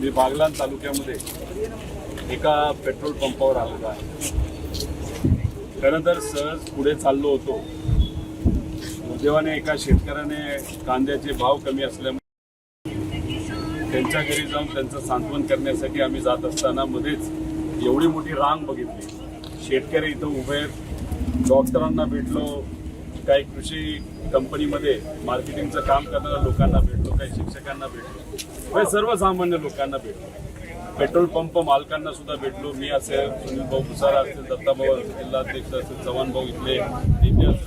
मी बागलाण तालुक्यामध्ये एका पेट्रोल पंपावर आलेलो आहे। खरं तर सहज पुढे चाललो होतो, दुर्दैवाने एका शेतकऱ्याने कांद्याचे भाव कमी असल्यामुळे त्यांच्या घरी जाऊन त्यांचं सांत्वन करण्यासाठी आम्ही जात असताना मध्येच एवढी मोठी रांग बघितली। शेतकरी इथं उभे आहेत, डॉक्टरांना भेटलो, काही कृषी कंपनीमध्ये मार्केटिंगचं काम करणाऱ्या लोकांना भेटलो, काही शिक्षकांना भेटलो, काही सर्वसामान्य लोकांना भेटलो, पेट्रोल पंप मालकांना सुद्धा भेटलो। मी असेल, सुनील भाऊ भुसारा असतील, दत्ताभाऊ जिल्हाध्यक्ष असतील, चव्हाण भाऊ इथले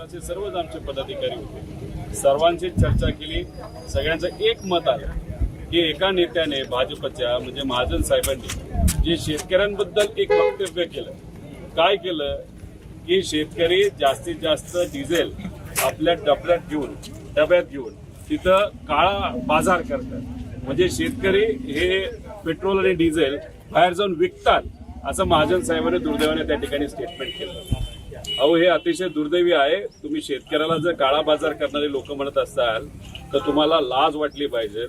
असे सर्वच आमचे पदाधिकारी होते। सर्वांची चर्चा केली। सगळ्यांचं एक मत आलं की एका नेत्याने भाजपच्या म्हणजे महाजन साहेबांनी जे शेतकऱ्यांबद्दल एक वक्तव्य केलं, काय केलं की शेतकरी जास्तीत जास्त डिझेल आपल्या डब्यात घेऊन तिथं काळा बाजार करतात, म्हणजे शेतकरी हे पेट्रोल आणि डिझेल बाहेर जाऊन विकतात, असं महाजन साहेबांनी दुर्दैवाने त्या ठिकाणी स्टेटमेंट केलं। अहो, हे अतिशय दुर्दैवी आहे। तुम्ही शेतकऱ्याला जर काळा बाजार करणारे लोक म्हणत असाल तर तुम्हाला लाज वाटली पाहिजे।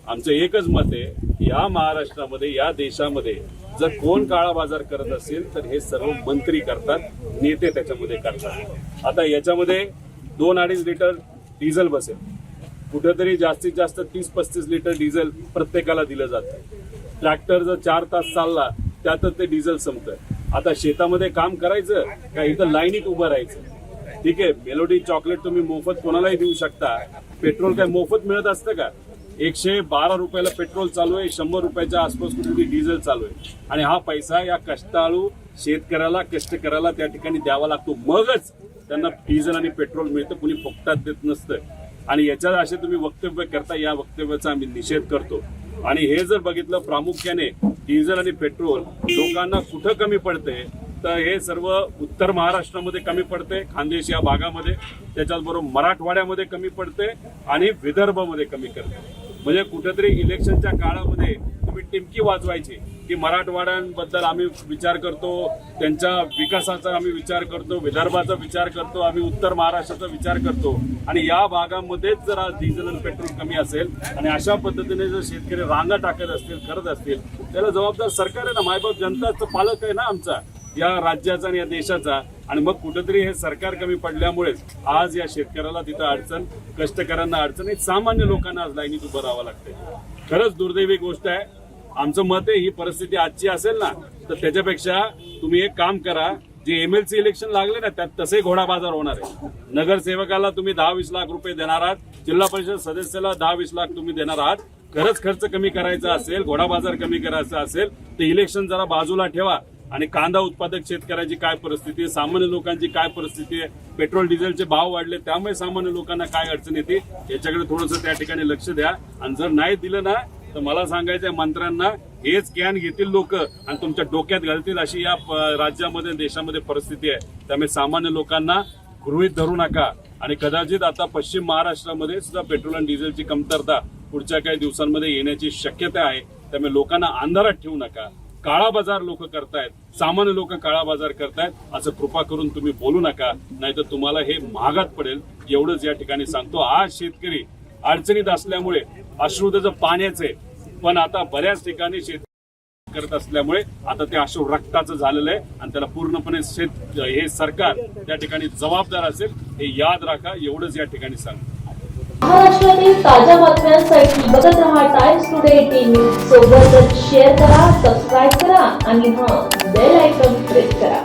आमचं एकच मत आहे, या महाराष्ट्रामध्ये, या देशामध्ये जर कोण काळा बाजार करत असेल तर हे सर्व मंत्री करतात, नेते त्याच्यामध्ये करतात। आता याच्यामध्ये 2-2.5 लिटर डिझेल बसेल, कुठेतरी जास्तीत जास्त 30-35 लिटर डिझेल प्रत्येकाला दिलं जातं। ट्रॅक्टर जर 4 तास चालला त्यातच ते डिझेल संपतं। आता शेतामध्ये काम करायचं का इथं लाईनीत उभं राहायचं? ठीक आहे, मेलोडी चॉकलेट तुम्ही मोफत कोणालाही देऊ शकता, पेट्रोल काय मोफत मिळत असतं का? 112 रुपयाला पेट्रोल चालू आहे, 100 रुपयाच्या आसपास कुठे डिझेल चालू आहे, आणि हा पैसा या कष्टाळू शेतकऱ्याला, कष्टकऱ्याला त्या ठिकाणी द्यावा लागतो, मगच त्यांना डिझेल आणि पेट्रोल मिळतं, कुणी फुकटात देत नसतं। आणि याच्यात असे तुम्ही वक्तव्य करता, या वक्तव्याचा आम्ही निषेध करतो। आणि हे जर बघितलं प्रामुख्याने डिझेल आणि पेट्रोल लोकांना कुठं कमी पडते तर हे सर्व उत्तर महाराष्ट्रामध्ये कमी पडते, खानदेश या भागामध्ये, त्याच्याचबरोबर मराठवाड्यामध्ये कमी पडते आणि विदर्भामध्ये कमी करते। म्हणजे कुठेतरी इलेक्शनच्या काळामध्ये तुम्ही टिमकी वाजवायची की मराठवाड्यांबद्दल आम्ही विचार करतो, त्यांच्या विकासाचा आम्ही विचार करतो, विदर्भाचा विचार करतो, आम्ही उत्तर महाराष्ट्राचा विचार करतो, आणि या भागामध्येच जर आज डिझेल आणि पेट्रोल कमी असेल आणि अशा पद्धतीने जर शेतकरी रांगा टाकत असतील, करत असतील, त्याला जबाबदार सरकार आहे ना, मायबाप जनताचा पालक आहे ना आमचा, या राज्याचा आणि या देशाचा। आणि मग कुठेतरी हे सरकार कमी पडल्यामुळेच आज या शेतकऱ्याला तिथं अडचण, कष्टकऱ्यांना अडचण, सामान्य लोकांना आज लाईनीत उभं राहावं लागतंय। खरंच दुर्दैवी गोष्ट आहे। आमचं मत आहे, ही परिस्थिती आजची असेल ना तर त्याच्यापेक्षा तुम्ही एक काम करा, जे MLC इलेक्शन लागले ना त्यात तसे घोडा बाजार होणार आहे। नगरसेवकाला तुम्ही 10-20 लाख रुपये देणार आहात, जिल्हा परिषद सदस्याला 10-20 लाख तुम्ही देणार आहात। खरंच खर्च कमी करायचा असेल, घोडा बाजार कमी करायचा असेल तर इलेक्शन जरा बाजूला ठेवा आणि कांदा उत्पादक शेतकऱ्याची काय परिस्थिती आहे, सामान्य लोकांची काय परिस्थिती आहे, पेट्रोल डिझेलचे भाव वाढले त्यामुळे सामान्य लोकांना काय अडचण येते याच्याकडे थोडंसं त्या ठिकाणी लक्ष द्या। आणि जर नाही दिलं ना तर मला सांगायचंय मंत्र्यांना, हेच कॅन घेतील लोक आणि तुमच्या डोक्यात घालतील, अशी या राज्यामध्ये, देशामध्ये परिस्थिती आहे। त्यामुळे सामान्य लोकांना गृहीत धरू नका। आणि कदाचित आता पश्चिम महाराष्ट्रामध्ये सुद्धा पेट्रोल आणि डिझेलची कमतरता पुढच्या काही दिवसांमध्ये येण्याची शक्यता आहे। त्यामुळे लोकांना अंधारात ठेवू नका। काळा बाजार लोक करतायत, सामान्य लोक काळा बाजार करतायत असं कृपा करून तुम्ही बोलू नका, नाहीतर तुम्हाला हे महागात पडेल, एवढंच या ठिकाणी सांगतो। आज शेतकरी अडचणीत असल्यामुळे अश्रू त्याचं पाण्याचे, पण आता बऱ्याच ठिकाणी शेतकरी करत असल्यामुळे आता ते अश्रू रक्ताचं झालेलं आहे आणि त्याला पूर्णपणे हे सरकार त्या ठिकाणी जबाबदार असेल, हे याद राखा, एवढंच या ठिकाणी सांगतो। महाराष्ट्रातील ताज्या बातम्यांसाठी बघत रहा टाइम्स टुडे टीव्ही। सोबतच शेअर करा, सबस्क्राईब करा आणि बेल आयकॉन प्रेस करा।